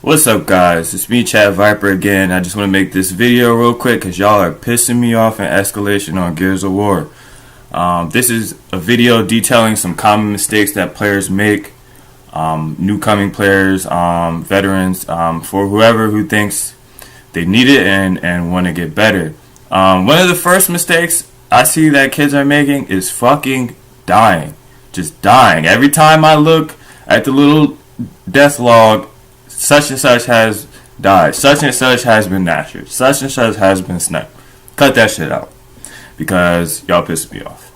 What's up, guys? It's me, Chad Viper, again. I just want to make this video real quick because y'all are pissing me off in Escalation on Gears of War. This is a video detailing some common mistakes that players make, new coming players, veterans, for whoever who thinks they need it and want to get better. One of the first mistakes I see that kids are making is fucking dying. Just dying. Every time I look at the little death log, such and such has died, such and such has been nashed, such and such has been sniped. Cut that shit out, because y'all pissed me off.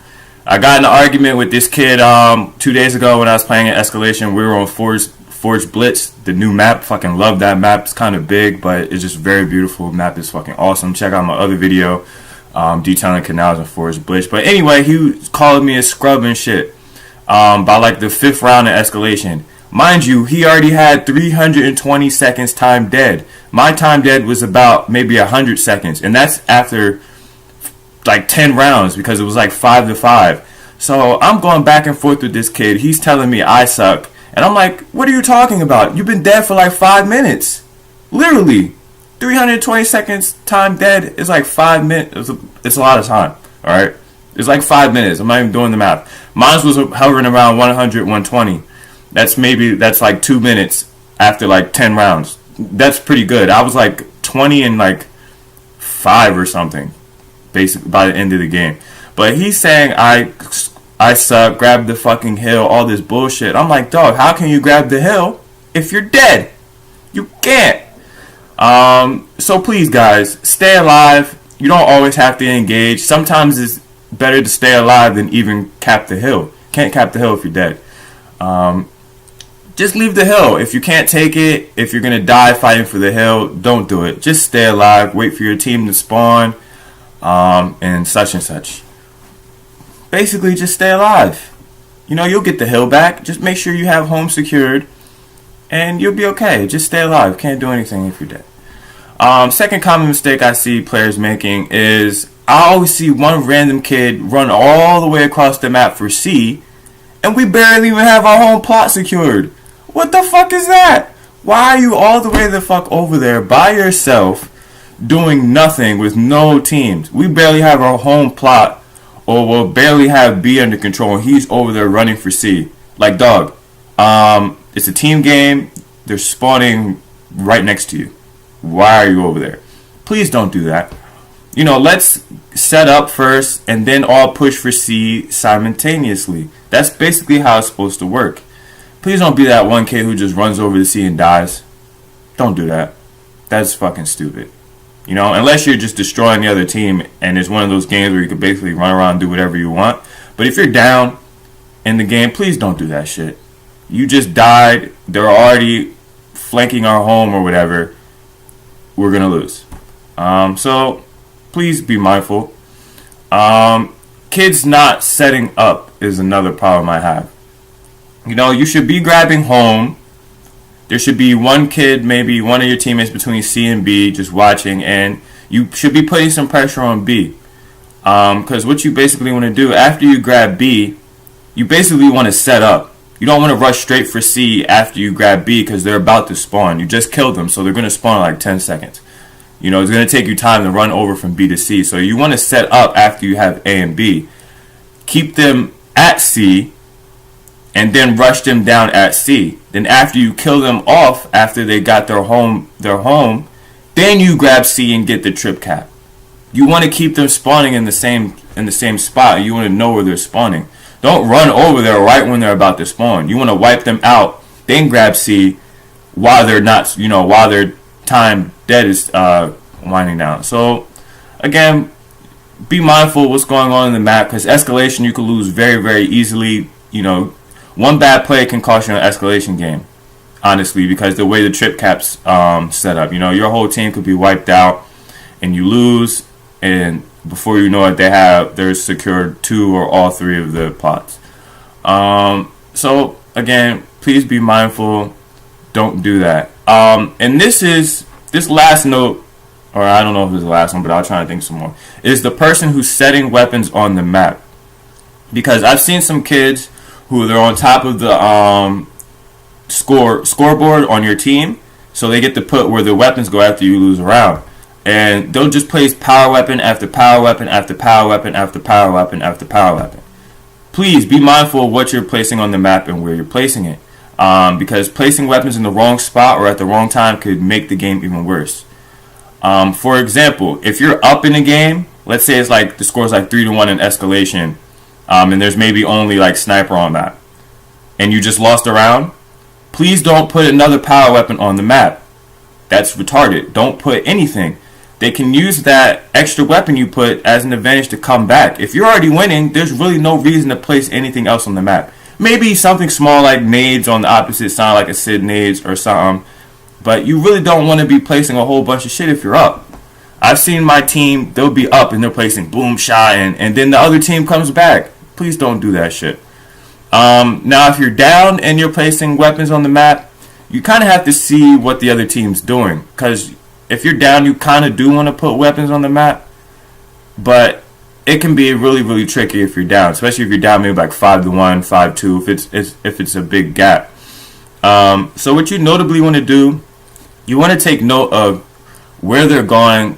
I got in an argument with this kid 2 days ago when I was playing in Escalation. We were on Forge Blitz, the new map. Fucking love that map. It's kind of big, but it's just very beautiful. The map is fucking awesome. Check out my other video detailing canals and Forge Blitz. But anyway, he was calling me a scrub and shit by like the 5th round in Escalation. Mind you, he already had 320 seconds time dead. My time dead was about maybe 100 seconds. And that's after like 10 rounds because it was like 5-5. So I'm going back and forth with this kid. He's telling me I suck. And I'm like, what are you talking about? You've been dead for like 5 minutes. Literally. 320 seconds time dead is like 5 minutes. It's a lot of time. Alright? It's like 5 minutes. I'm not even doing the math. Mine was hovering around 100, 120. That's like 2 minutes after like 10 rounds. That's pretty good. I was like 20 and like 5 or something, basically by the end of the game. But he's saying I suck, grab the fucking hill, all this bullshit. I'm like, dog, how can you grab the hill if you're dead? You can't. So please, guys, stay alive. You don't always have to engage. Sometimes it's better to stay alive than even cap the hill. Can't cap the hill if you're dead. Just leave the hill. If you can't take it, if you're going to die fighting for the hill, don't do it. Just stay alive, wait for your team to spawn, and such. Basically, just stay alive. You know, you'll get the hill back. Just make sure you have home secured, and you'll be okay. Just stay alive. Can't do anything if you're dead. Second common mistake I see players making is I always see one random kid run all the way across the map for C, and we barely even have our home plot secured. What the fuck is that? Why are you all the way the fuck over there by yourself doing nothing with no teams? We barely have our home plot, or we'll barely have B under control, and he's over there running for C. Like, dog, it's a team game. They're spawning right next to you. Why are you over there? Please don't do that. You know, let's set up first and then all push for C simultaneously. That's basically how it's supposed to work. Please don't be that one kid who just runs over the C and dies. Don't do that. That's fucking stupid. You know, unless you're just destroying the other team and it's one of those games where you can basically run around and do whatever you want. But if you're down in the game, please don't do that shit. You just died. They're already flanking our home or whatever. We're going to lose. So please be mindful. Kids not setting up is another problem I have. You know, you should be grabbing home. There should be one kid, maybe one of your teammates between C and B just watching, and you should be putting some pressure on B. Because what you basically want to do after you grab B, you basically want to set up. You don't want to rush straight for C after you grab B because they're about to spawn. You just killed them, so they're going to spawn in like 10 seconds. You know, it's going to take you time to run over from B to C. So you want to set up after you have A and B. Keep them at C, and then rush them down at C. Then after you kill them off, after they got their home, then you grab C and get the trip cap. You want to keep them spawning in the same spot. You want to know where they're spawning. Don't run over there right when they're about to spawn. You want to wipe them out, then grab C while they're not, you know, while their time dead is winding down. So again, be mindful of what's going on in the map, because Escalation you can lose very, very easily. You know, one bad play can cost you an Escalation game, honestly, because the way the trip caps set up. You know, your whole team could be wiped out and you lose, and before you know it, they're secured 2 or all 3 of the plots. So again, please be mindful. Don't do that. And this last note, or I don't know if it's the last one, but I'll try to think some more, is the person who's setting weapons on the map. Because I've seen some kids who they're on top of the scoreboard on your team, so they get to put where the weapons go after you lose a round. And they'll just place power weapon after power weapon after power weapon after power weapon after power weapon. Please be mindful of what you're placing on the map and where you're placing it. Because placing weapons in the wrong spot or at the wrong time could make the game even worse. For example, if you're up in a game, let's say it's like the score's like 3-1 in Escalation, and there's maybe only like sniper on map, and you just lost a round, please don't put another power weapon on the map. That's retarded. Don't put anything. They can use that extra weapon you put as an advantage to come back. If you're already winning, there's really no reason to place anything else on the map. Maybe something small like nades on the opposite side, like a Sid nades or something. But you really don't want to be placing a whole bunch of shit if you're up. I've seen my team, they'll be up and they're placing boom shot and then the other team comes back. Please don't do that shit. Now if you're down and you're placing weapons on the map, you kind of have to see what the other team's doing. Because if you're down, you kind of do want to put weapons on the map. But it can be really, really tricky if you're down. Especially if you're down maybe like 5-1, 5-2, if it's a big gap. So what you notably want to do, you want to take note of where they're going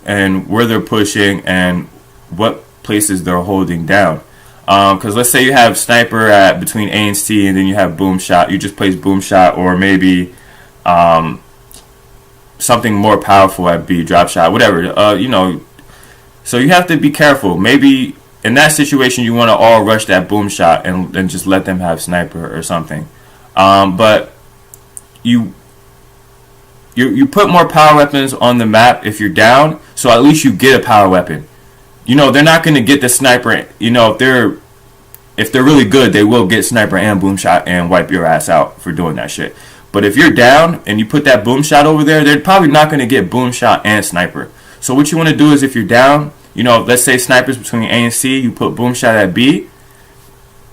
and where they're pushing and what places they're holding down. Because let's say you have sniper at between A and C, and then you have boom shot. You just place boom shot, or maybe something more powerful at B, drop shot, whatever. So you have to be careful. Maybe in that situation, you want to all rush that boom shot and just let them have sniper or something. But you put more power weapons on the map if you're down, so at least you get a power weapon. They're not going to get the sniper. If they're really good, they will get sniper and boom shot and wipe your ass out for doing that shit. But if you're down and you put that boom shot over there, they're probably not going to get boom shot and sniper. So what you want to do is if you're down, let's say snipers between A and C, you put boom shot at B.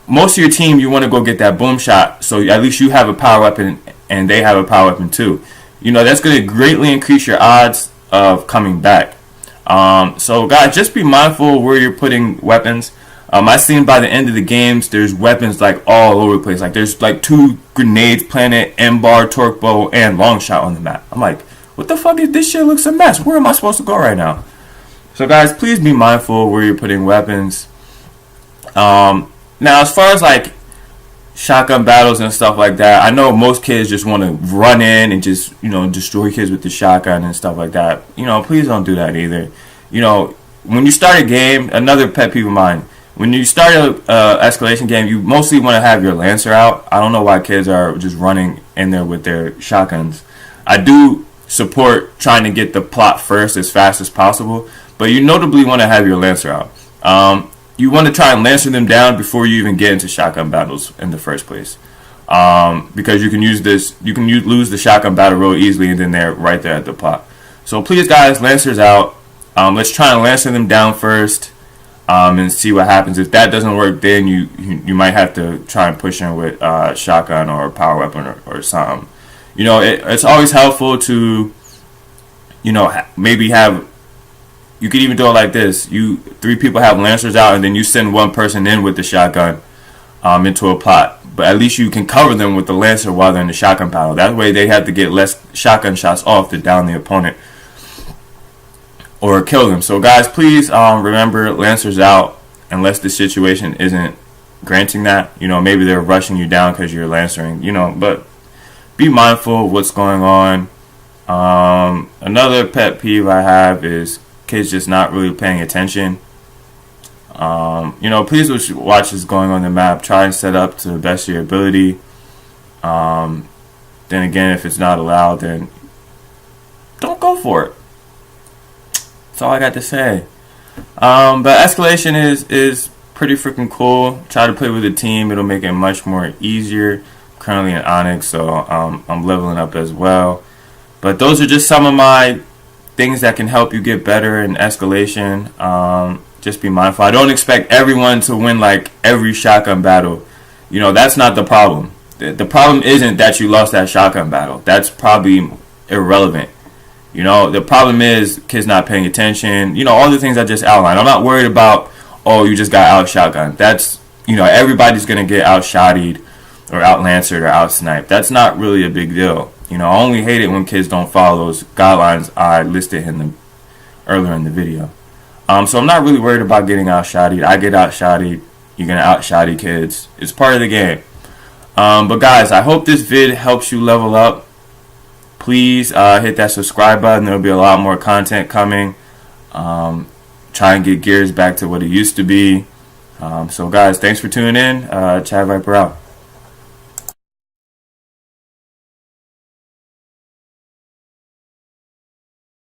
Most of your team, you want to go get that boom shot, so at least you have a power weapon and they have a power weapon too. That's going to greatly increase your odds of coming back. So guys, just be mindful where you're putting weapons. I've seen by the end of the games, there's weapons like all over the place. Like there's like 2 grenades, planet, M-bar, torque bow, and long shot on the map. I'm like, what the fuck is this shit? Looks a mess. Where am I supposed to go right now? So guys, please be mindful where you're putting weapons. Now as far as like shotgun battles and stuff like that, I know most kids just want to run in and just destroy kids with the shotgun and stuff like that. Please don't do that either. When you start a game, another pet peeve of mine, when you start a escalation game, you mostly want to have your lancer out. I don't know why kids are just running in there with their shotguns. I do support trying to get the plot first as fast as possible, but you notably want to have your lancer out. You want to try and lancer them down before you even get into shotgun battles in the first place, because you can lose the shotgun battle real easily, and then they're right there at the plot. So please, guys, lancers out. Let's try and lancer them down first, and see what happens. If that doesn't work, then you might have to try and push in with shotgun or power weapon or something. It's always helpful to maybe have. You could even do it like this. 3 people have lancers out, and then you send 1 person in with the shotgun into a plot. But at least you can cover them with the lancer while they're in the shotgun battle. That way they have to get less shotgun shots off to down the opponent or kill them. So guys, please remember, lancers out unless the situation isn't granting that. Maybe they're rushing you down because you're lancering. But be mindful of what's going on. Another pet peeve I have is kids just not really paying attention. Please watch what's going on the map. Try and set up to the best of your ability. Then again, if it's not allowed, then don't go for it. That's all I got to say. But Escalation is pretty freaking cool. Try to play with a team. It'll make it much more easier. I'm currently in Onyx, so I'm leveling up as well. But those are just some of my things that can help you get better in Escalation. Just be mindful. I don't expect everyone to win like every shotgun battle. That's not the problem. The problem isn't that you lost that shotgun battle. That's probably irrelevant. The problem is kids not paying attention. All the things I just outlined. I'm not worried about, you just got out shotgun. That's, everybody's going to get out shottied or out lancered or out sniped. That's not really a big deal. I only hate it when kids don't follow those guidelines I listed earlier in the video. So I'm not really worried about getting outshottied. I get outshottied. You're gonna outshotty kids. It's part of the game. But guys, I hope this vid helps you level up. Please hit that subscribe button. There'll be a lot more content coming. Try and get gears back to what it used to be. So guys, thanks for tuning in. Chad Viper out.